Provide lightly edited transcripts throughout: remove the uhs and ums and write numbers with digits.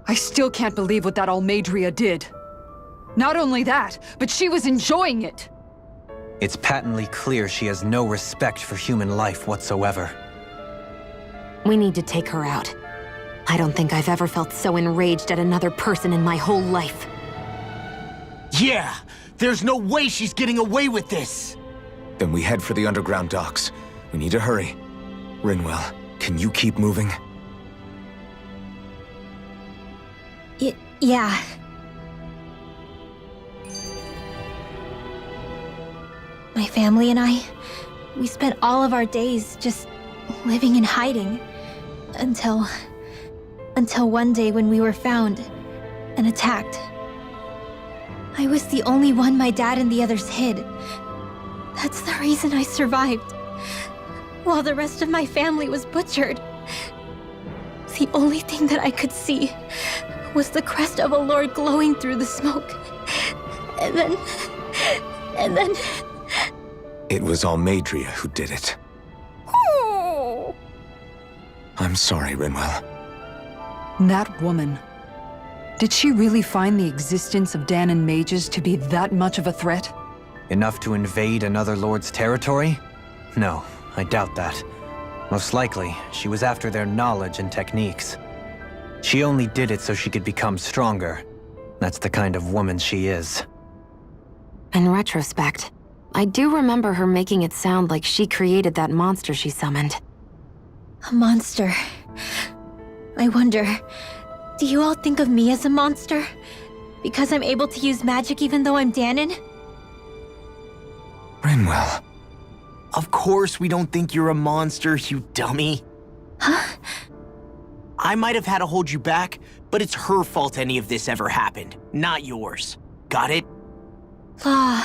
I still can't believe what that Almadria did. Not only that, but she was enjoying it. It's patently clear she has no respect for human life whatsoever. We need to take her out. I don't think I've ever felt so enraged at another person in my whole life. Yeah! There's no way she's getting away with this! Then we head for the underground docks. We need to hurry. Rinwell, can you keep moving? Yeah. My family and I, we spent all of our days just living in hiding. Until one day when we were found and attacked. I was the only one my dad and the others hid. That's the reason I survived. While the rest of my family was butchered. The only thing that I could see was the crest of a lord glowing through the smoke. And then... It was Almadria who did it. I'm sorry, Rinwell. That woman. Did she really find the existence of Dahnan mages to be that much of a threat? Enough to invade another lord's territory? No, I doubt that. Most likely, she was after their knowledge and techniques. She only did it so she could become stronger. That's the kind of woman she is. In retrospect, I do remember her making it sound like she created that monster she summoned. A monster. I wonder, do you all think of me as a monster? Because I'm able to use magic even though I'm Dahnan? Rinwell. Of course we don't think you're a monster, you dummy. Huh? I might have had to hold you back, but it's her fault any of this ever happened, not yours. Got it? Law.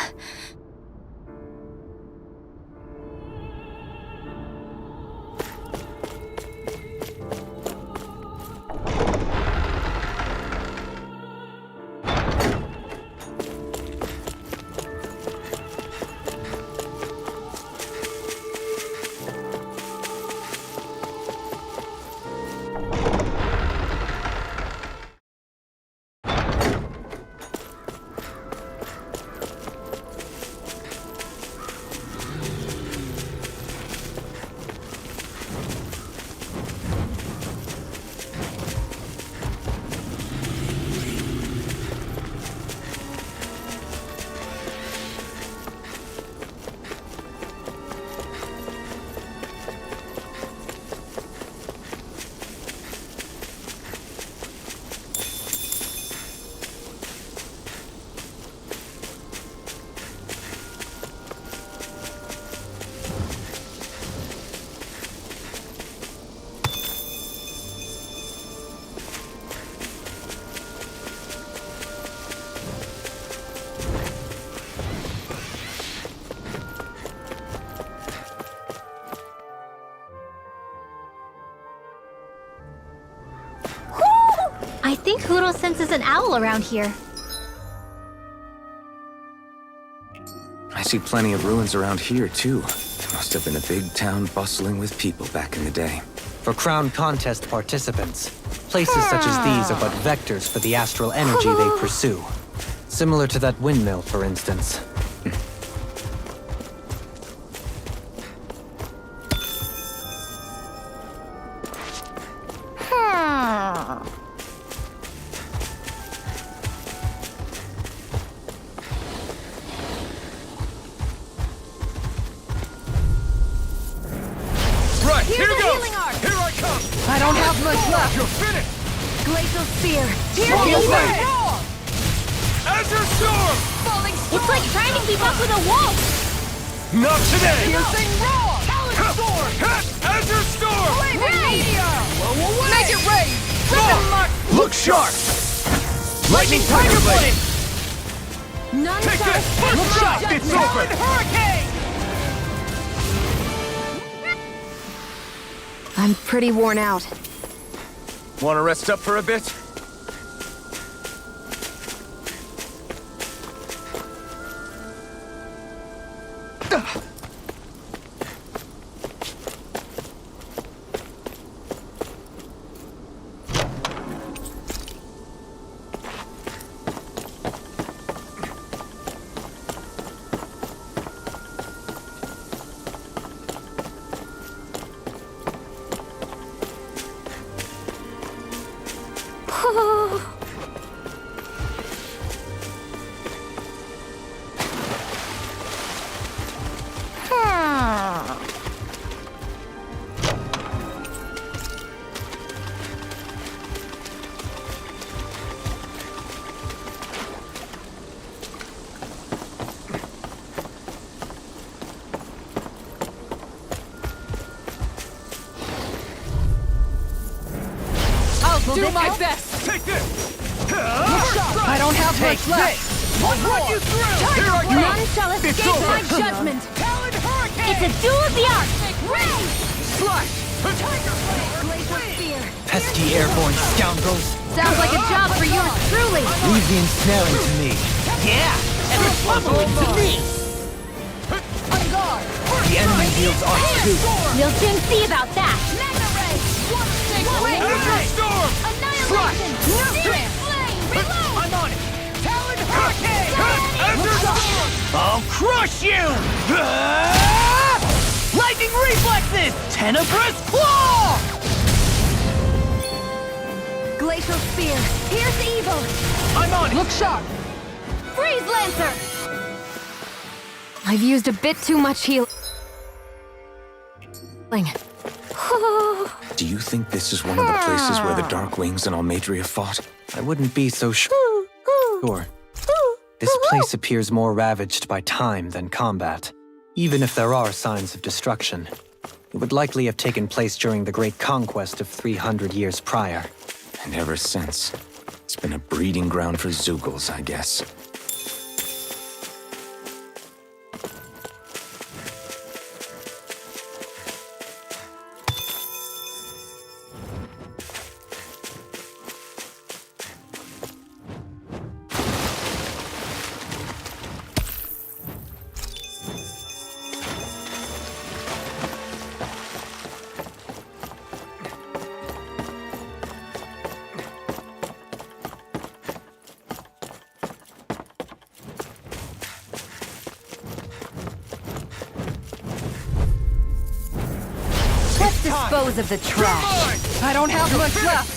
I think Huro senses an owl around here. I see plenty of ruins around here, too. It must have been a big town bustling with people back in the day. For Crown Contest participants, places such as these are but vectors for the astral energy they pursue. Similar to that windmill, for instance. Right, here goes! Here I come! I don't have much left. You're finished! Glacial Spear! Here Roll you away! go! Azure Storm! Falling It's like trying to keep up with a wolf! Not today! Piercing roar! Ha! Ha! Azure Storm! Flaming meteor! Blow away! Make it rain! Go! Look sharp! Lightning Tiger Blade! None Take this! First shot! It's over! Hurricane! I'm pretty worn out. Want to rest up for a bit? I'll do my best. Take this! I don't have much left. I'll run you through! Here I go! None shall escape over. my judgment. Talon Hurricane! It's a duel of the arts. Rain! Slash! Pesky airborne scoundrels! Sounds like a job for yours truly. Leave the ensnaring to me. Yeah, and the pummeling to me. The enemy wields arts too. We'll soon see about that. Azure Storm! Annihilation! I'm on it! Talon Hurricane! Azure Storm! I'll crush you! Lightning reflexes! Tenebrous claw! Glacial spear. Here's evil. I'm on it! Look sharp. Freeze lancer. I've used a bit too much healing. Do you think this is one of the places where the Dark Wings and Almadria fought? I wouldn't be so sure. This place appears more ravaged by time than combat. Even if there are signs of destruction, it would likely have taken place during the Great Conquest of 300 years prior. And ever since, it's been a breeding ground for Zeugles, I guess. Dispose of the trash. I don't have much left.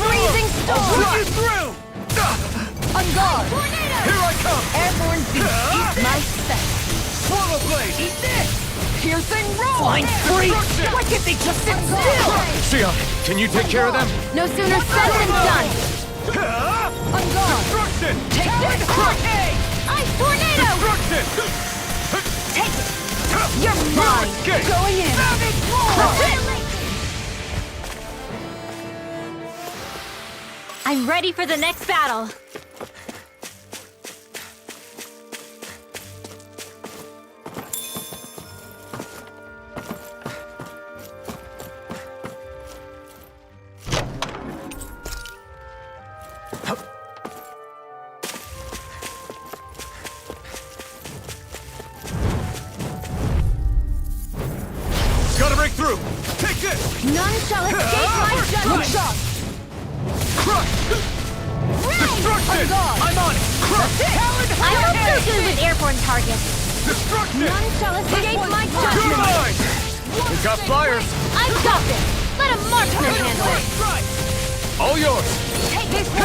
Freezing storm. Run you through! On guard. Here I come! Airborne beast. My specialty. Swallow Blade! Eat this. Piercing roll. Flying free! Destruction! Why can't they just sit still? Sion, can you take care of them? No sooner said than done. On guard. Destruction! Take this. Hurricane! Ice tornado. Destruction! Take it. You're mine! Escape! Going in. I'm ready for the next battle. Gotta break through! Take this! None shall escape my Look judgment. sharp. Crush! Destruction! I'm on it! Crush! Talon I'm not so Hurricane! good with airborne targets. Destruction! None shall escape my You're judgment. mine! We got flyers! I've got this. Let a marksman handle it. Strike! All yours! Take this one.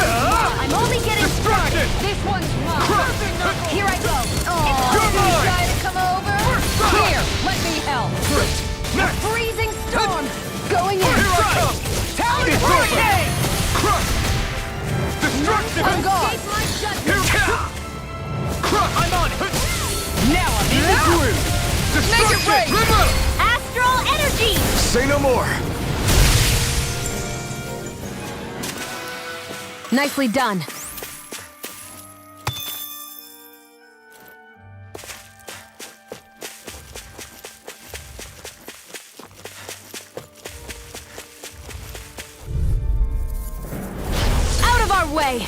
I'm only getting started. Destruction! This one's mine. Crush! Here I go. You're mine! Try to come over. Here, let me help. Next! Freezing storm. Going in. Here I come! Talon Hurricane! Crush! Destruction! On guard. Escape my judgment. Here! Crush! I'm on it! Now I'm in the groove. Destruction! rain! Remove! Astral energy. Say no more! Nicely done. Out of our way!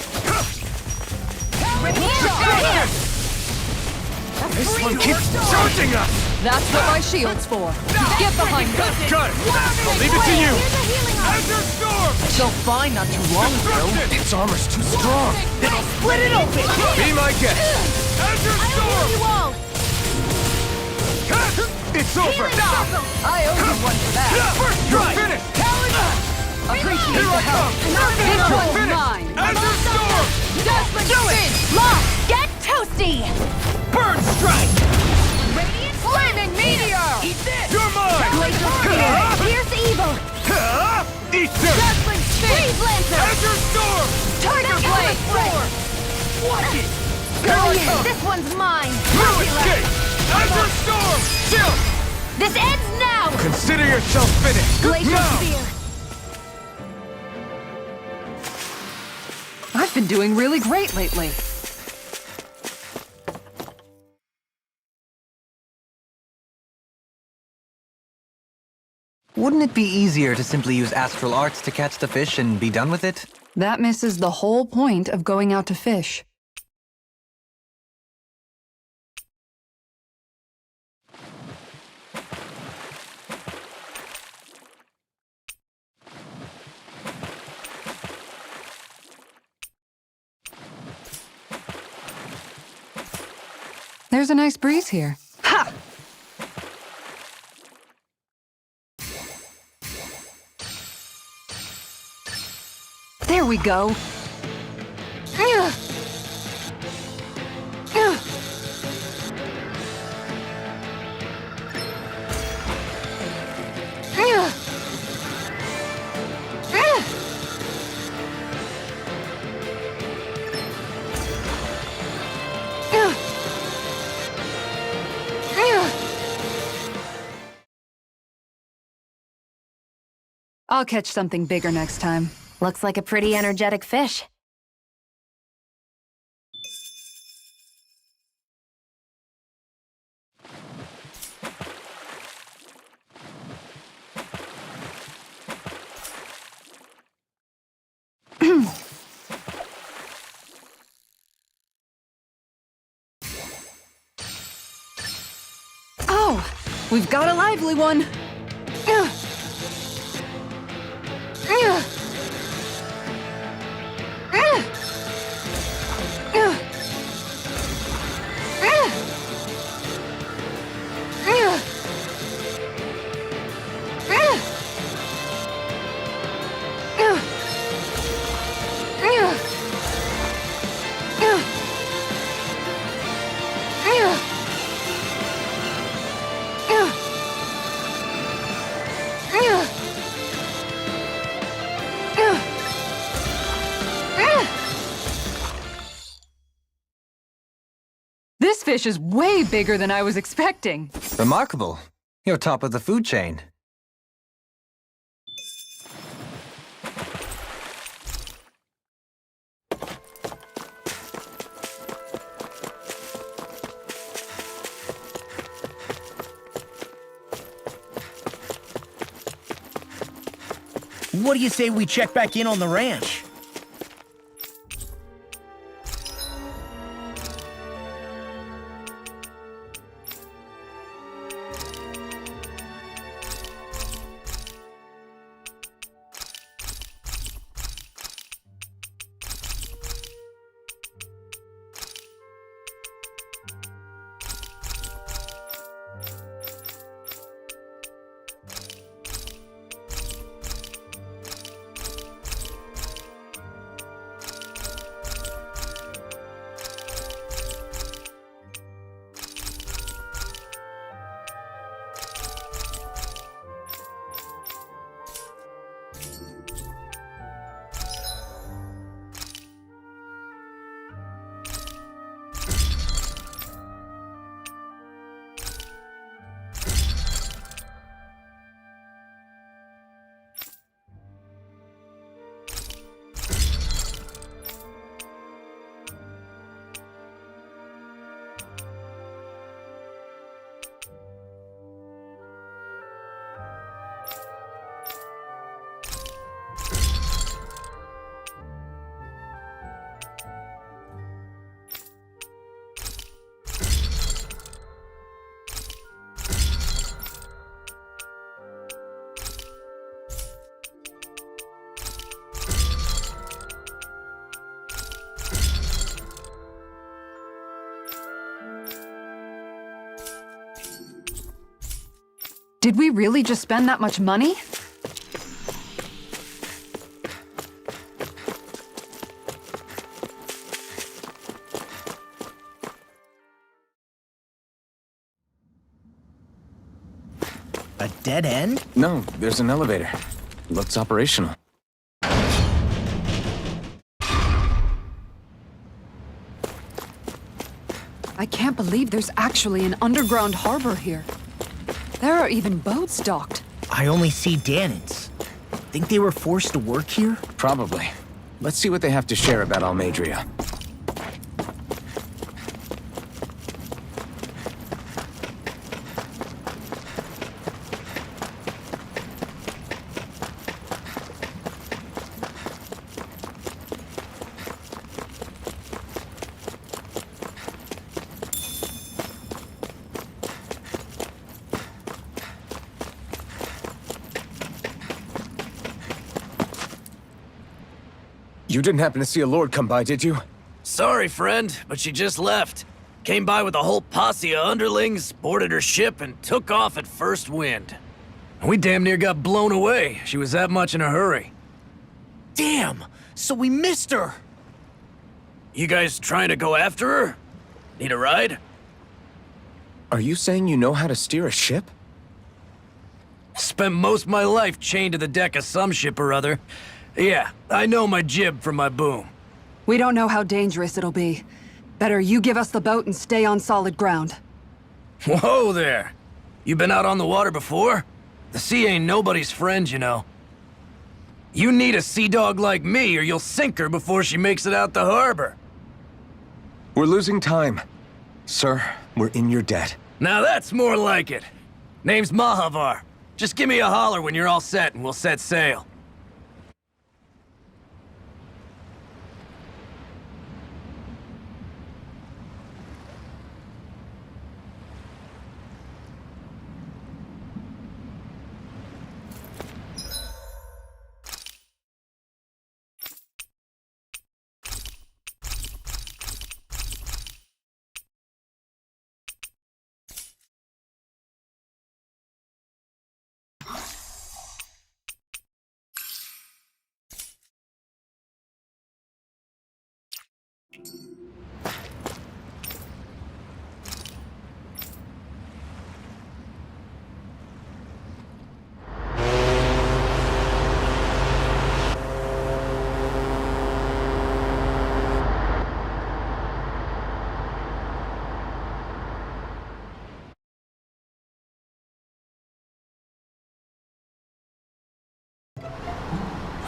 Here. This one keeps charging us! That's what my shield's for. Get behind me. Got it! I'll leave it to you! Here's a healing arm. Azure Storm! So fine not too long ago. Destruction! Its armor's too strong. Then I'll split it open. Be my guest! Azure I'll Storm! heal you all. It's over! I owe you one for that. First strike! Finish! Appreciate Here the I come! help. This one's Finish! mine. Azure Storm! Desmond, Do it! Lost. Get toasty. Burn strike. Radiant flaming meteor. Eat this. You're mine! Glacial spear. Here's evil. Eat this! Desmond, Freeze lancer. Azure Storm! Tiger blade. Watch it. Going in. This one's mine. No escape! Azure Storm! Chill! This ends now. Consider yourself finished! Glacial Now! spear. been doing really great lately. Wouldn't it be easier to simply use astral arts to catch the fish and be done with it? That misses the whole point of going out to fish. There's a nice breeze here. Ha! There we go. I'll catch something bigger next time. Looks like a pretty energetic fish. Oh, we've got a lively one. This fish is way bigger than I was expecting. Remarkable. You're top of the food chain. What do you say we check back in on the ranch? Did we really just spend that much money? A dead end? No, there's an elevator. Looks operational. I can't believe there's actually an underground harbor here. There are even boats docked. I only see Danans. Think they were forced to work here? Probably. Let's see what they have to share about Almadria. You didn't happen to see a lord come by, did you? Sorry, friend, but she just left. Came by with a whole posse of underlings, boarded her ship, and took off at first wind. We damn near got blown away. She was that much in a hurry. Damn! So we missed her! You guys trying to go after her? Need a ride? Are you saying you know how to steer a ship? Spent most of my life chained to the deck of some ship or other. Yeah, I know my jib from my boom. We don't know how dangerous it'll be. Better you give us the boat and stay on solid ground. Whoa there! You been out on the water before? The sea ain't nobody's friend, you know. You need a sea dog like me or you'll sink her before she makes it out the harbor. We're losing time. Sir, we're in your debt. Now that's more like it. Name's Mahavar. Just give me a holler when you're all set and we'll set sail.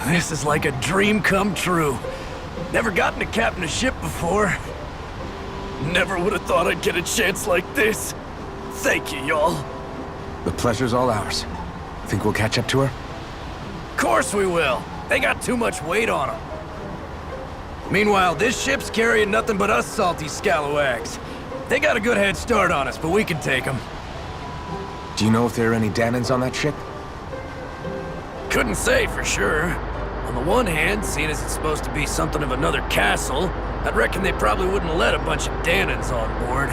This is like a dream come true. Never gotten to captain a ship before. Never would have thought I'd get a chance like this. Thank you, y'all. The pleasure's all ours. Think we'll catch up to her? Course we will. They got too much weight on them. Meanwhile, this ship's carrying nothing but us salty scalawags. They got a good head start on us, but we can take them. Do you know if there are any Danans on that ship? Couldn't say for sure. On the one hand, seeing as it's supposed to be something of another castle, I'd reckon they probably wouldn't let a bunch of Danans on board.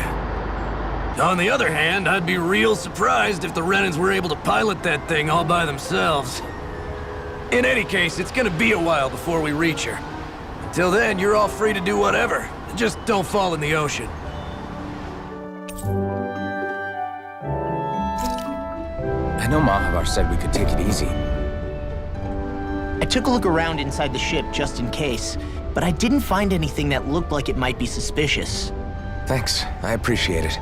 On the other hand, I'd be real surprised if the Renans were able to pilot that thing all by themselves. In any case, it's gonna be a while before we reach her. Until then, you're all free to do whatever. Just don't fall in the ocean. I know Mahavar said we could take it easy. I took a look around inside the ship just in case, but I didn't find anything that looked like it might be suspicious. Thanks, I appreciate it.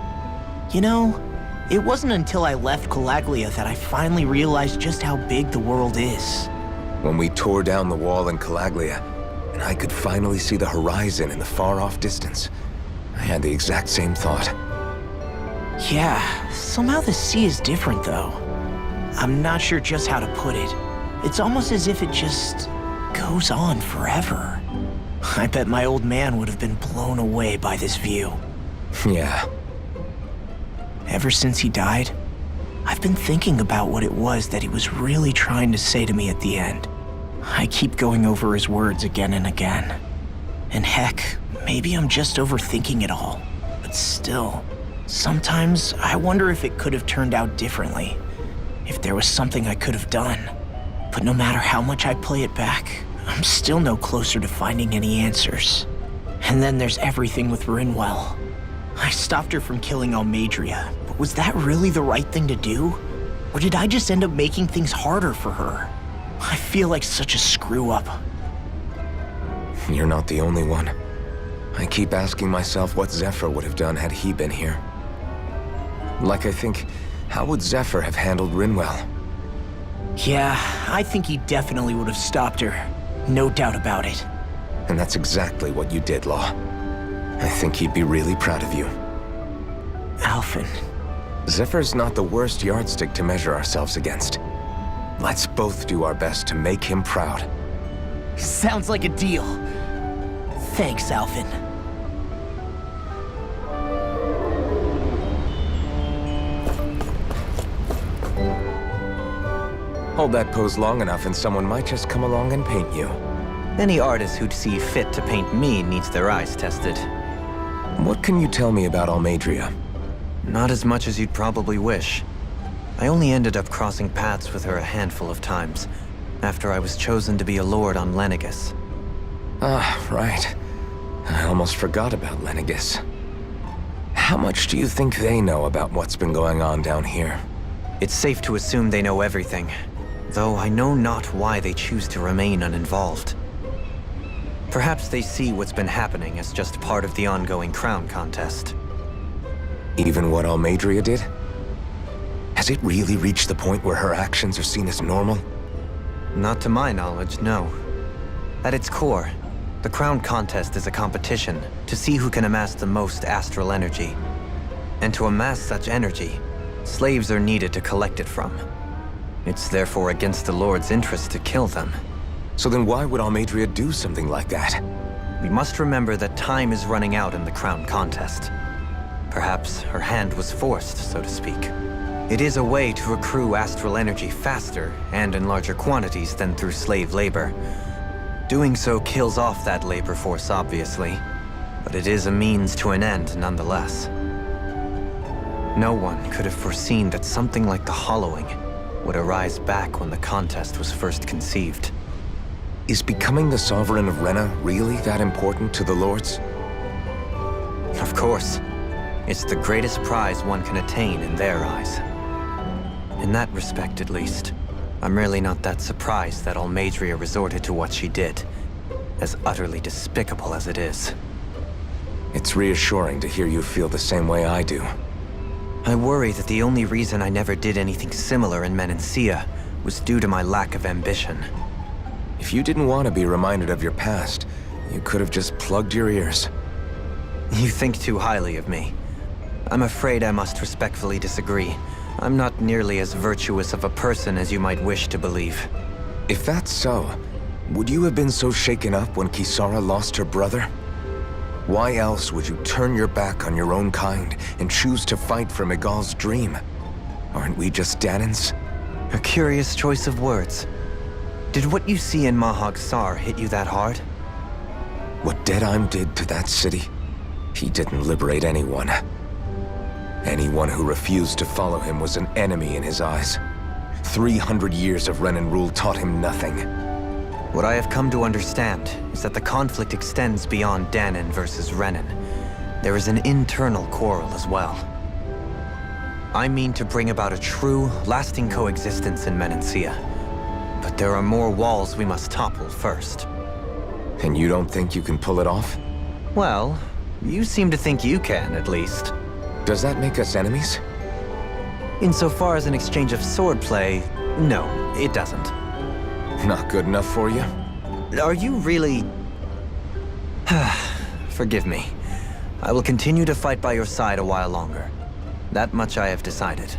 You know, it wasn't until I left Calaglia that I finally realized just how big the world is. When we tore down the wall in Calaglia, and I could finally see the horizon in the far-off distance, I had the exact same thought. Yeah, somehow the sea is different though. I'm not sure just how to put it. It's almost as if it just goes on forever. I bet my old man would have been blown away by this view. Yeah. Ever since he died, I've been thinking about what it was that he was really trying to say to me at the end. I keep going over his words again and again. And heck, maybe I'm just overthinking it all. But still, sometimes I wonder if it could have turned out differently. If there was something I could have done. But no matter how much I play it back, I'm still no closer to finding any answers. And then there's everything with Rinwell. I stopped her from killing Almadria, but was that really the right thing to do? Or did I just end up making things harder for her? I feel like such a screw-up. You're not the only one. I keep asking myself what Zephyr would have done had he been here. Like I think, how would Zephyr have handled Rinwell? Yeah, I think he definitely would have stopped her. No doubt about it. And that's exactly what you did, Law. I think he'd be really proud of you. Alphen. Zephyr's not the worst yardstick to measure ourselves against. Let's both do our best to make him proud. Sounds like a deal. Thanks, Alphen. Hold that pose long enough and someone might just come along and paint you. Any artist who'd see fit to paint me needs their eyes tested. What can you tell me about Almeidrea? Not as much as you'd probably wish. I only ended up crossing paths with her a handful of times, after I was chosen to be a lord on Lenegis. Ah, right. I almost forgot about Lenegis. How much do you think they know about what's been going on down here? It's safe to assume they know everything, though I know not why they choose to remain uninvolved. Perhaps they see what's been happening as just part of the ongoing crown contest. Even what Almeidrea did? Has it really reached the point where her actions are seen as normal? Not to my knowledge, no. At its core, the crown contest is a competition to see who can amass the most astral energy. And to amass such energy, slaves are needed to collect it from. It's therefore against the Lord's interest to kill them. So then why would Almeidrea do something like that? We must remember that time is running out in the crown contest. Perhaps her hand was forced, so to speak. It is a way to accrue astral energy faster and in larger quantities than through slave labor. Doing so kills off that labor force, obviously, but it is a means to an end nonetheless. No one could have foreseen that something like the Hollowing would arise back when the contest was first conceived. Is becoming the Sovereign of Rena really that important to the Lords? Of course. It's the greatest prize one can attain in their eyes. In that respect, at least, I'm really not that surprised that Almeidrea resorted to what she did, as utterly despicable as it is. It's reassuring to hear you feel the same way I do. I worry that the only reason I never did anything similar in Menancia was due to my lack of ambition. If you didn't want to be reminded of your past, you could have just plugged your ears. You think too highly of me. I'm afraid I must respectfully disagree. I'm not nearly as virtuous of a person as you might wish to believe. If that's so, would you have been so shaken up when Kisara lost her brother? Why else would you turn your back on your own kind and choose to fight for Miguel's dream? Aren't we just Danans? A curious choice of words. Did what you see in Mahag Sar hit you that hard? What Deadheim did to that city, he didn't liberate anyone. Anyone who refused to follow him was an enemy in his eyes. 300 years of Renan rule taught him nothing. What I have come to understand is that the conflict extends beyond Danan versus Renan. There is an internal quarrel as well. I mean to bring about a true, lasting coexistence in Menancia. But there are more walls we must topple first. And you don't think you can pull it off? Well, you seem to think you can, at least. Does that make us enemies? Insofar as an exchange of swordplay, no, it doesn't. Not good enough for you? Are you really... Forgive me. I will continue to fight by your side a while longer. That much I have decided.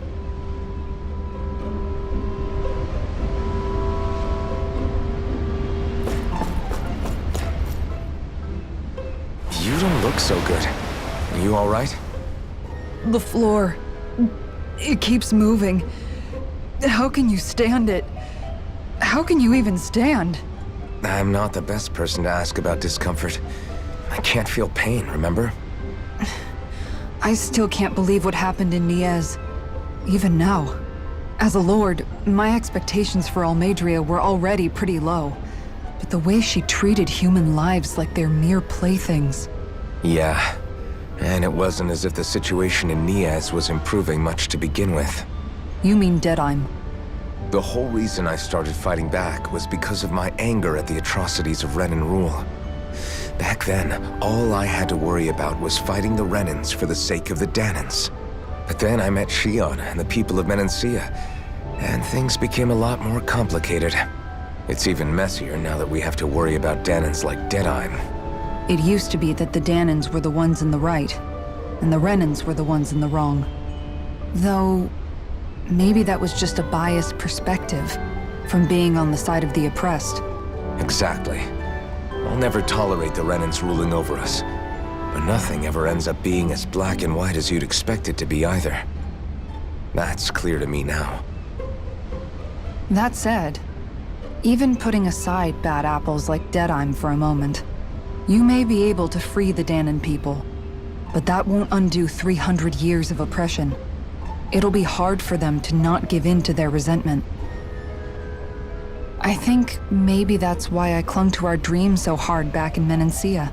You don't look so good. Are you all right? The floor. It keeps moving. How can you stand it? How can you even stand? I'm not the best person to ask about discomfort. I can't feel pain, remember? I still can't believe what happened in Niez. Even now. As a lord, my expectations for Almeidrea were already pretty low. But the way she treated human lives like they're mere playthings. Yeah. And it wasn't as if the situation in Niez was improving much to begin with. You mean Deadheim? The whole reason I started fighting back was because of my anger at the atrocities of Renan rule. Back then, all I had to worry about was fighting the Renans for the sake of the Danans. But then I met Shion and the people of Menancia, and things became a lot more complicated. It's even messier now that we have to worry about Danans like Deadime. It used to be that the Danans were the ones in the right, and the Renans were the ones in the wrong. Though, maybe that was just a biased perspective from being on the side of the oppressed. Exactly. I'll never tolerate the Renans ruling over us. But nothing ever ends up being as black and white as you'd expect it to be either. That's clear to me now. That said, even putting aside bad apples like Deadime for a moment, you may be able to free the Danan people, but that won't undo 300 years of oppression. It'll be hard for them to not give in to their resentment. I think maybe that's why I clung to our dream so hard back in Menancia.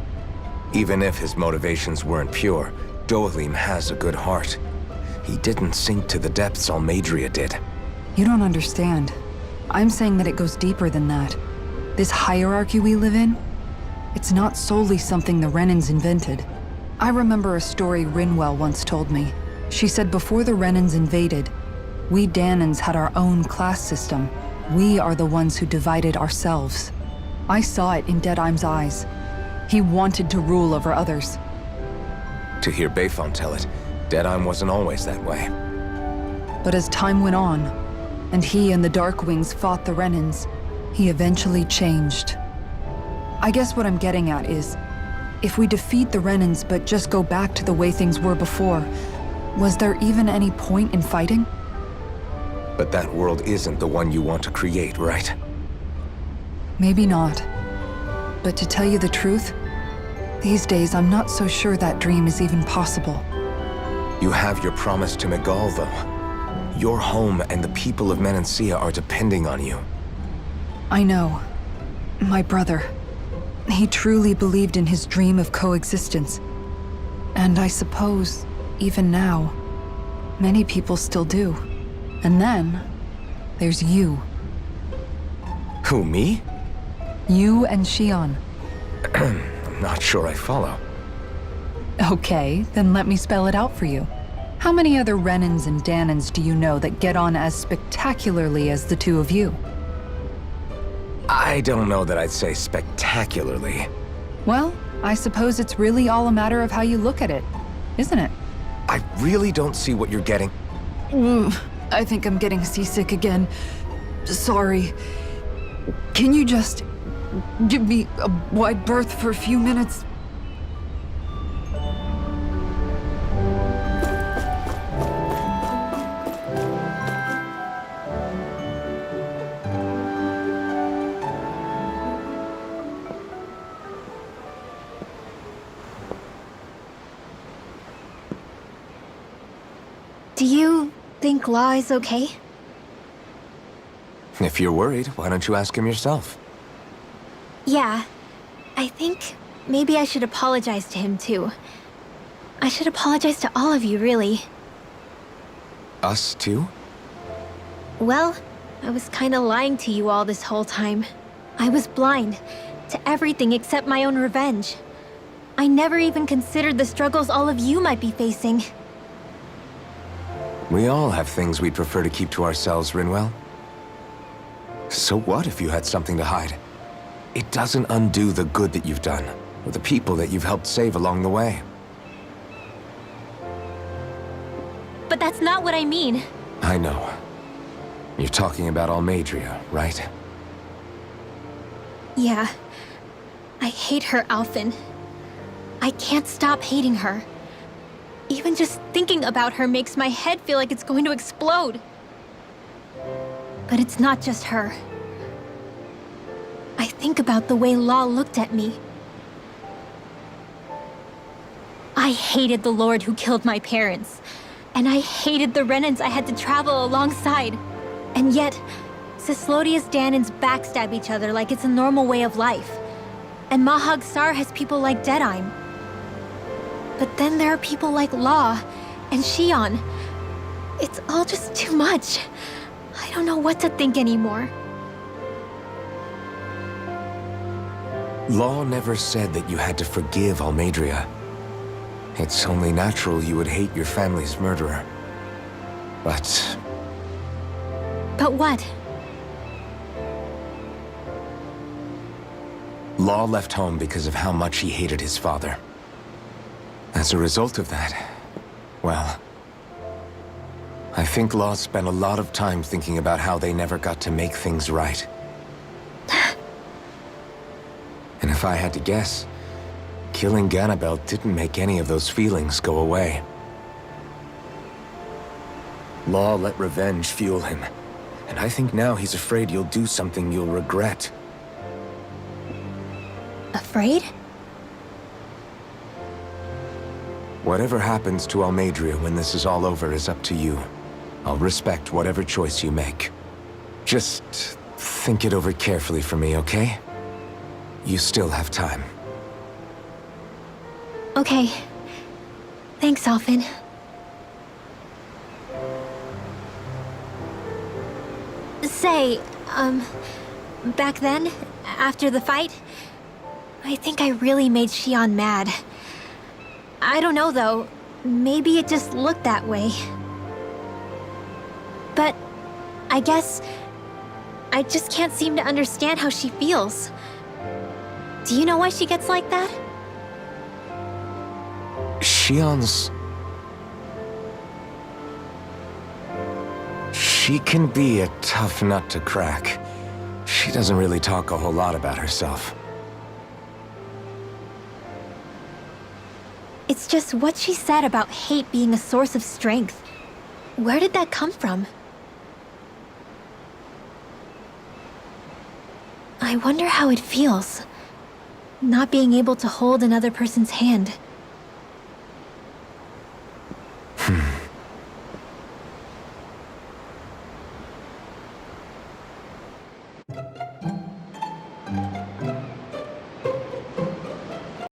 Even if his motivations weren't pure, Dohalim has a good heart. He didn't sink to the depths Almadria did. You don't understand. I'm saying that it goes deeper than that. This hierarchy we live in, it's not solely something the Renans invented. I remember a story Rinwell once told me. She said before the Renans invaded, we Danans had our own class system. We are the ones who divided ourselves. I saw it in Deadime's eyes. He wanted to rule over others. To hear Bayfon tell it, Deadime wasn't always that way. But as time went on, and he and the Darkwings fought the Renans, he eventually changed. I guess what I'm getting at is, if we defeat the Renans but just go back to the way things were before, was there even any point in fighting? But that world isn't the one you want to create, right? Maybe not. But to tell you the truth, these days I'm not so sure that dream is even possible. You have your promise to Megal, though. Your home and the people of Menancia are depending on you. I know. My brother. He truly believed in his dream of coexistence. And I suppose, even now, many people still do. And then, there's you. Who, me? You and Shion. I'm not sure I follow. Okay, then let me spell it out for you. How many other Renans and Danans do you know that get on as spectacularly as the two of you? I don't know that I'd say spectacularly. Well, I suppose it's really all a matter of how you look at it, isn't it? I really don't see what you're getting. I think I'm getting seasick again. Sorry. Can you just give me a wide berth for a few minutes? Do you think Law is okay? If you're worried, why don't you ask him yourself? Yeah. I think maybe I should apologize to him too. I should apologize to all of you, really. Us too? Well, I was kinda lying to you all this whole time. I was blind to everything except my own revenge. I never even considered the struggles all of you might be facing. We all have things we'd prefer to keep to ourselves, Rinwell. So what if you had something to hide? It doesn't undo the good that you've done, or the people that you've helped save along the way. But that's not what I mean. I know. You're talking about Almadria, right? Yeah. I hate her, Alphen. I can't stop hating her. Even just thinking about her makes my head feel like it's going to explode. But it's not just her. I think about the way Law looked at me. I hated the Lord who killed my parents. And I hated the Renans I had to travel alongside. And yet, Cislodius Danans backstab each other like it's a normal way of life. And Mahag Sar has people like Deadime. But then there are people like Law and Shion. It's all just too much. I don't know what to think anymore. Law never said that you had to forgive Almadria. It's only natural you would hate your family's murderer. But But what? Law left home because of how much he hated his father. As a result of that, well, I think Law spent a lot of time thinking about how they never got to make things right. And if I had to guess, killing Ganabel didn't make any of those feelings go away. Law let revenge fuel him, and I think now he's afraid you'll do something you'll regret. Afraid? Whatever happens to Almeidrea when this is all over is up to you. I'll respect whatever choice you make. Just think it over carefully for me, okay? You still have time. Okay. Thanks, Alphen. Say, back then, after the fight, I think I really made Xion mad. I don't know, though. Maybe it just looked that way. But I guess I just can't seem to understand how she feels. Do you know why she gets like that? Xion's... She can be a tough nut to crack. She doesn't really talk a whole lot about herself. It's just what she said about hate being a source of strength. Where did that come from? I wonder how it feels, not being able to hold another person's hand.